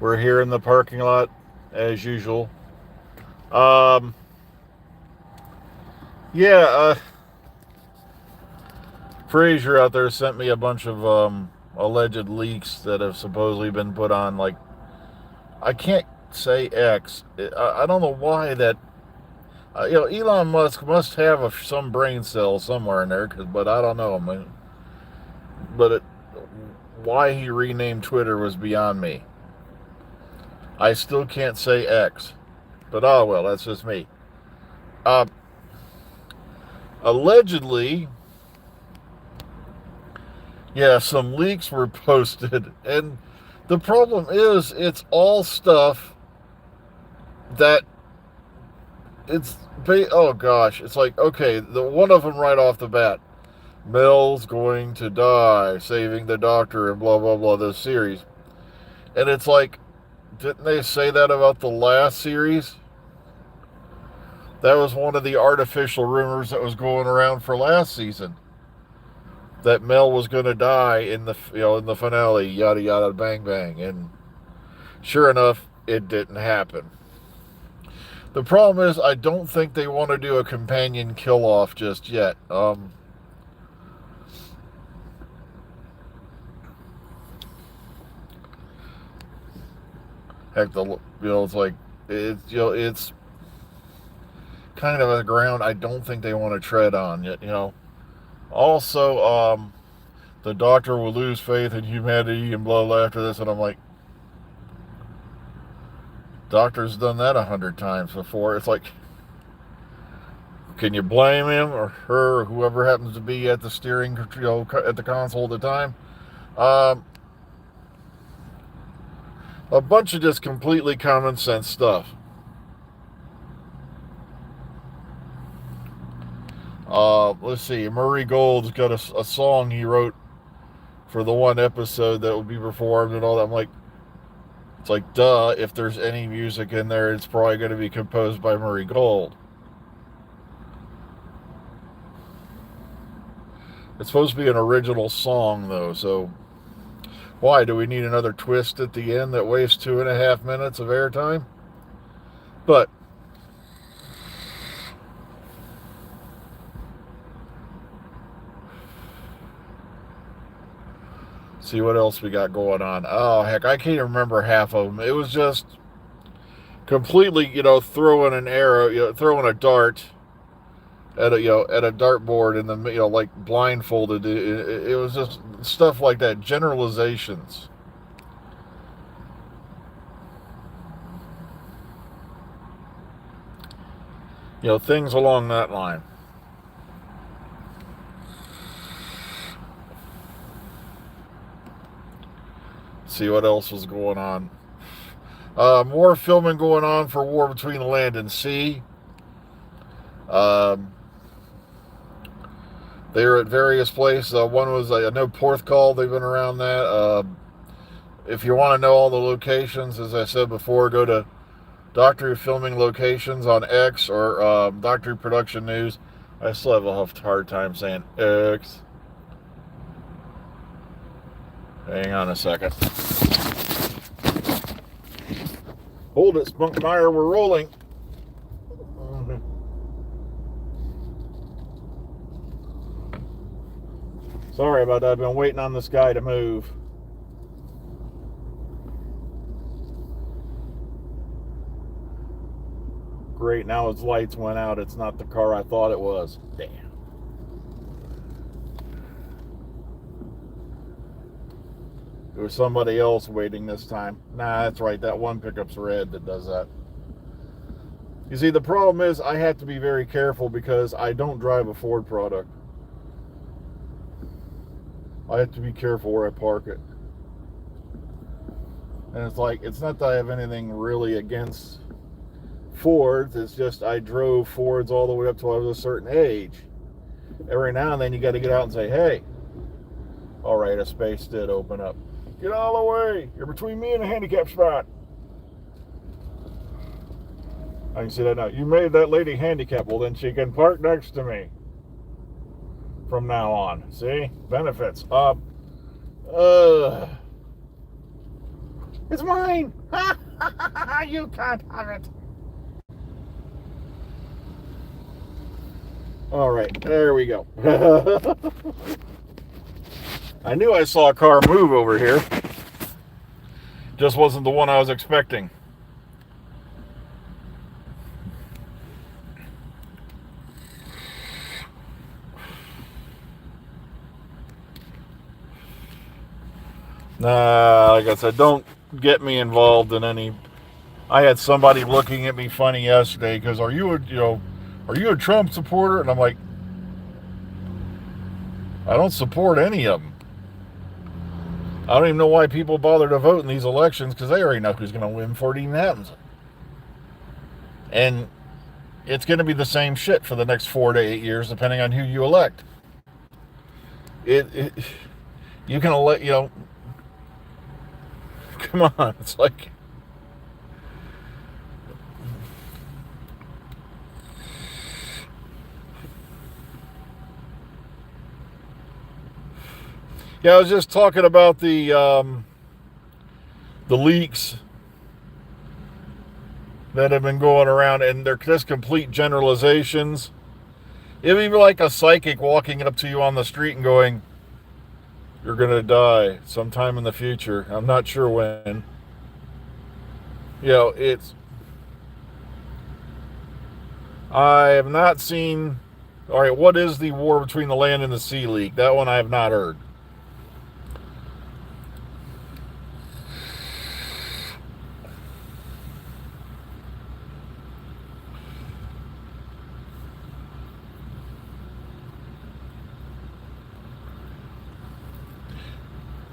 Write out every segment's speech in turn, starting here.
We're here in the parking lot as usual. Um, yeah, Frazier out there sent me a bunch of alleged leaks that have supposedly been put on. Like, I can't say X. I don't know why that. Elon Musk must have some brain cell somewhere in there, but I don't know. I mean, but why he renamed Twitter was beyond me. I still can't say X, but oh well, that's just me. Uh, Allegedly, yeah, some leaks were posted, and the problem is it's all stuff that it's. Oh gosh, it's like okay, the one of them right off the bat, Mel's going to die, saving the Doctor, and blah blah blah. This series, and it's like, didn't they say that about the last series? That was one of the artificial rumors that was going around for last season. That Mel was going to die in the in the finale, yada yada bang bang, and sure enough, it didn't happen. The problem is, I don't think they want to do a companion kill off just yet. Heck, it's like it's kind of a ground I don't think they want to tread on yet. Also, the Doctor will lose faith in humanity and blah blah after this, and I'm like, Doctor's done that 100 times before. It's like, can you blame him or her or whoever happens to be at the steering, at the console at the time? Um, a bunch of just completely common sense stuff. Let's see. Murray Gold's got a song he wrote for the one episode that will be performed and all that. I'm like, it's like, duh. If there's any music in there, it's probably going to be composed by Murray Gold. It's supposed to be an original song, though, so why? Do we need another twist at the end that wastes 2.5 minutes of airtime? But see what else we got going on. Oh heck, I can't remember half of them. It was just completely, throwing an arrow, throwing a dart at a dartboard and then like blindfolded. It was just stuff like that, generalizations. Things along that line. See what else was going on. More filming going on for War Between Land and Sea. Um, they were at various places. One was, I know, Porthcawl. They've been around that. If you want to know all the locations, as I said before, go to Doctor Filming Locations on X or Doctor Production News. I still have a hard time saying X. Hang on a second. Hold it, Spunkmeyer, we're rolling. Sorry about that. I've been waiting on this guy to move. Great, now his lights went out. It's not the car I thought it was. Damn. There was somebody else waiting this time. Nah, that's right. That one pickup's red that does that. You see, the problem is I have to be very careful because I don't drive a Ford product. I have to be careful where I park it. And it's like, it's not that I have anything really against Fords. It's just I drove Fords all the way up till I was a certain age. Every now and then you got to get out and say, hey, all right, a space did open up. Get out of the way. You're between me and a handicap spot. I can see that now. You made that lady handicapped. Well, then she can park next to me from now on. See? Benefits. It's mine. You can't have it. All right, there we go. I knew I saw a car move over here. Just wasn't the one I was expecting. Like I said, don't get me involved in any. I had somebody looking at me funny yesterday because are you a Trump supporter? And I'm like, I don't support any of them. I don't even know why people bother to vote in these elections because they already know who's going to win before it even happens. And it's going to be the same shit for the next 4 to 8 years, depending on who you elect. You can elect, come on. It's like, yeah, I was just talking about the leaks that have been going around, and they're just complete generalizations. It'd be like a psychic walking up to you on the street and going, "You're gonna die sometime in the future. I'm not sure when." It's. I have not seen. All right, what is the war between the land and the sea leak? That one I have not heard.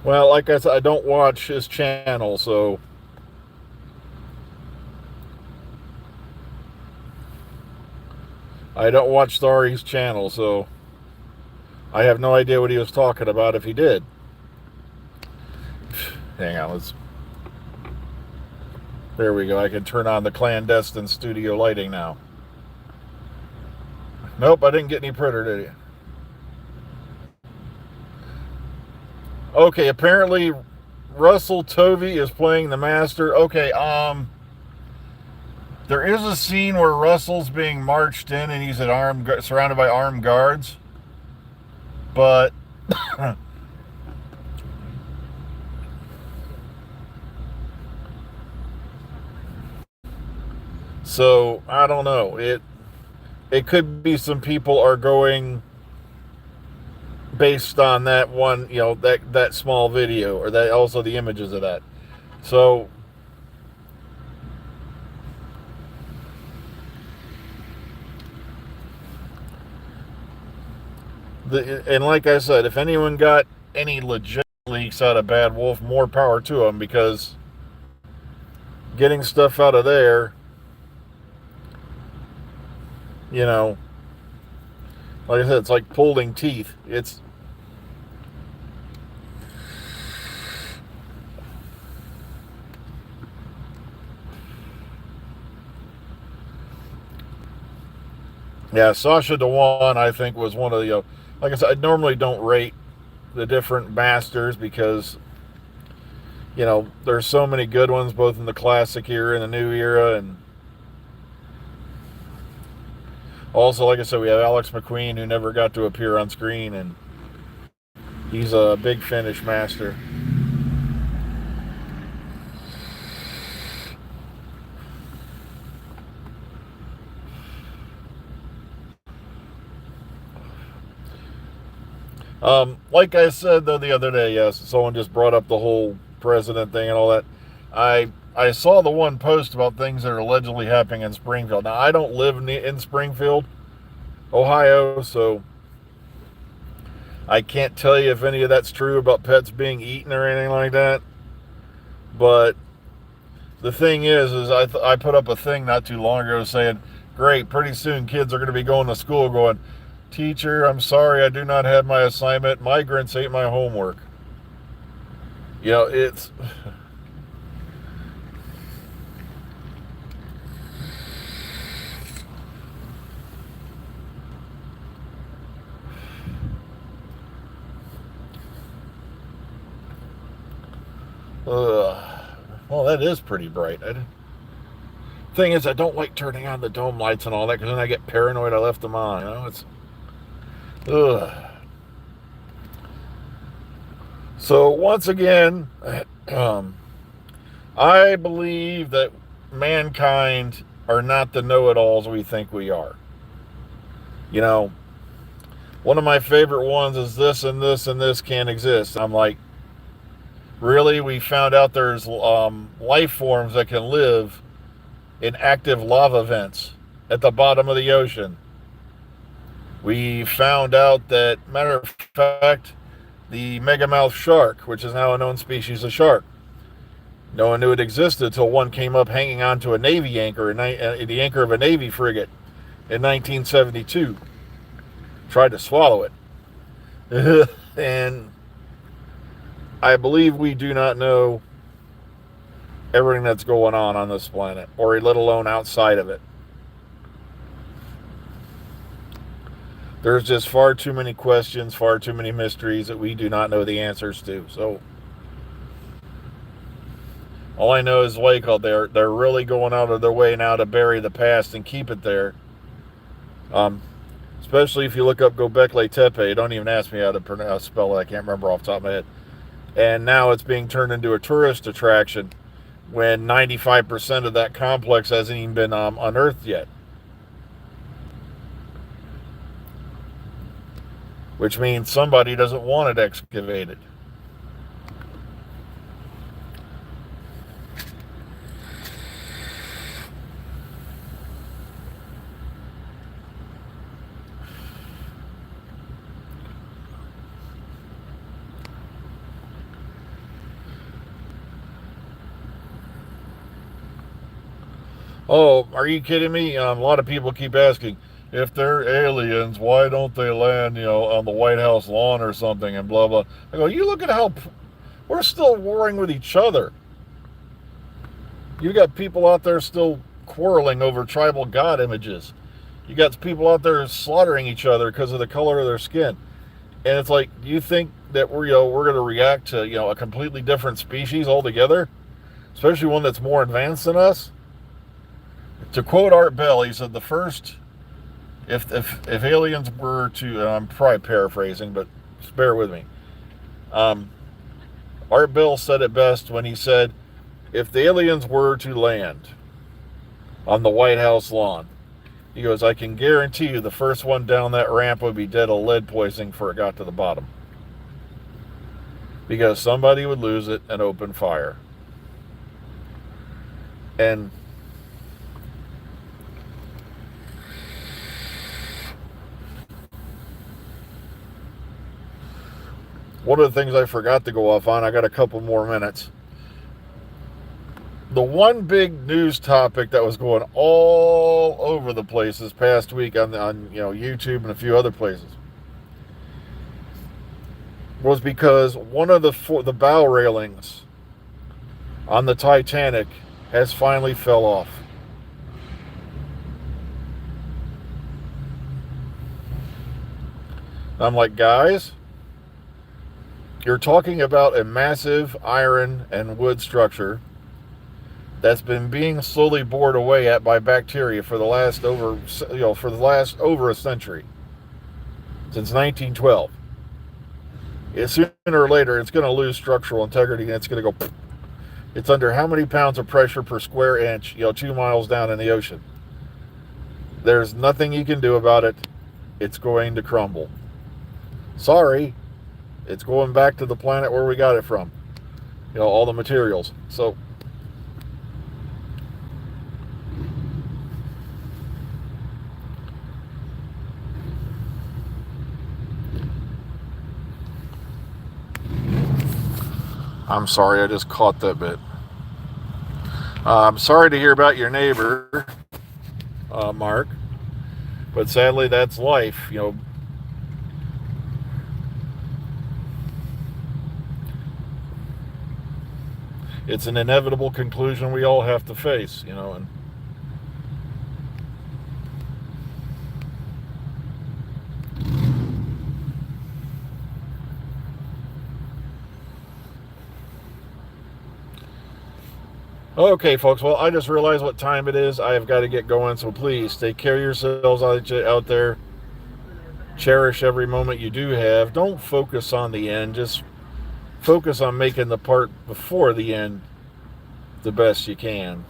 Well, like I said, I don't watch his channel, so I don't watch Starry's channel, so I have no idea what he was talking about if he did. Hang on, there we go. I can turn on the clandestine studio lighting now. Nope, I didn't get any printer, did you? Okay, apparently Russell Tovey is playing the master. Okay, there is a scene where Russell's being marched in and he's surrounded by armed guards. But so I don't know. It could be some people are going based on that one, that small video, or that also the images of that. So and like I said, if anyone got any legit leaks out of Bad Wolf, more power to them, because getting stuff out of there, like I said, it's like pulling teeth. Yeah, Sasha Dewan, I think, was one of the, like I said, I normally don't rate the different masters because, there's so many good ones, both in the classic era and the new era. And also, like I said, we have Alex McQueen, who never got to appear on screen, and he's a big Finnish master. Like I said, though, the other day, yes, someone just brought up the whole president thing and all that. I saw the one post about things that are allegedly happening in Springfield. Now, I don't live in Springfield, Ohio, so I can't tell you if any of that's true about pets being eaten or anything like that. But the thing is I put up a thing not too long ago saying, great, pretty soon kids are going to be going to school going, teacher, I'm sorry, I do not have my assignment. Migrants ate my homework. It's... Well, that is pretty bright. Thing is, I don't like turning on the dome lights and all that because then I get paranoid I left them on. It's ugh. So once again, um, I believe that mankind are not the know-it-alls we think we are. You know, one of my favorite ones is this and this and this can't exist. I'm like, really? We found out there's life forms that can live in active lava vents at the bottom of the ocean. We found out that, matter of fact, the megamouth shark, which is now a known species of shark, no one knew it existed until one came up hanging onto a Navy anchor, the anchor of a Navy frigate in 1972. Tried to swallow it. And I believe we do not know everything that's going on this planet, or let alone outside of it. There's just far too many questions, far too many mysteries that we do not know the answers to. So all I know is like they're really going out of their way now to bury the past and keep it there. Especially if you look up Göbekli Tepe. Don't even ask me how to spell it. I can't remember off the top of my head. And now it's being turned into a tourist attraction when 95% of that complex hasn't even been unearthed yet. Which means somebody doesn't want it excavated. Oh, are you kidding me? A lot of people keep asking, if they're aliens, why don't they land, on the White House lawn or something and blah, blah. I go, you look at how we're still warring with each other. You got people out there still quarreling over tribal god images. You got people out there slaughtering each other because of the color of their skin. And it's like, do you think that we're going to react to, a completely different species altogether? Especially one that's more advanced than us? To quote Art Bell, he said the first, if aliens were to, I'm probably paraphrasing, but just bear with me. Art Bell said it best when he said, if the aliens were to land on the White House lawn, he goes, I can guarantee you the first one down that ramp would be dead of lead poisoning before it got to the bottom. Because somebody would lose it and open fire. And one of the things I forgot to go off on, I got a couple more minutes. The one big news topic that was going all over the place this past week on YouTube and a few other places was because one of the bow railings on the Titanic has finally fell off. I'm like, guys, you're talking about a massive iron and wood structure that's been being slowly bored away at by bacteria for the last over a century, since 1912. Sooner or later, it's going to lose structural integrity, and it's going to go. It's under how many pounds of pressure per square inch? 2 miles down in the ocean. There's nothing you can do about it. It's going to crumble. Sorry, it's going back to the planet where we got it from. All the materials. So. I'm sorry, I just caught that bit. I'm sorry to hear about your neighbor, Mark, but sadly that's life. It's an inevitable conclusion we all have to face, and Okay, folks. Well, I just realized what time it is. I have got to get going. So please take care of yourselves out there. Cherish every moment you do have. Don't focus on the end. Just focus on making the part before the end the best you can.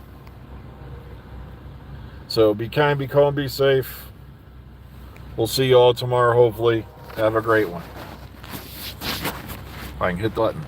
So be kind, be calm, be safe. We'll see you all tomorrow, hopefully. Have a great one. If I can hit the button.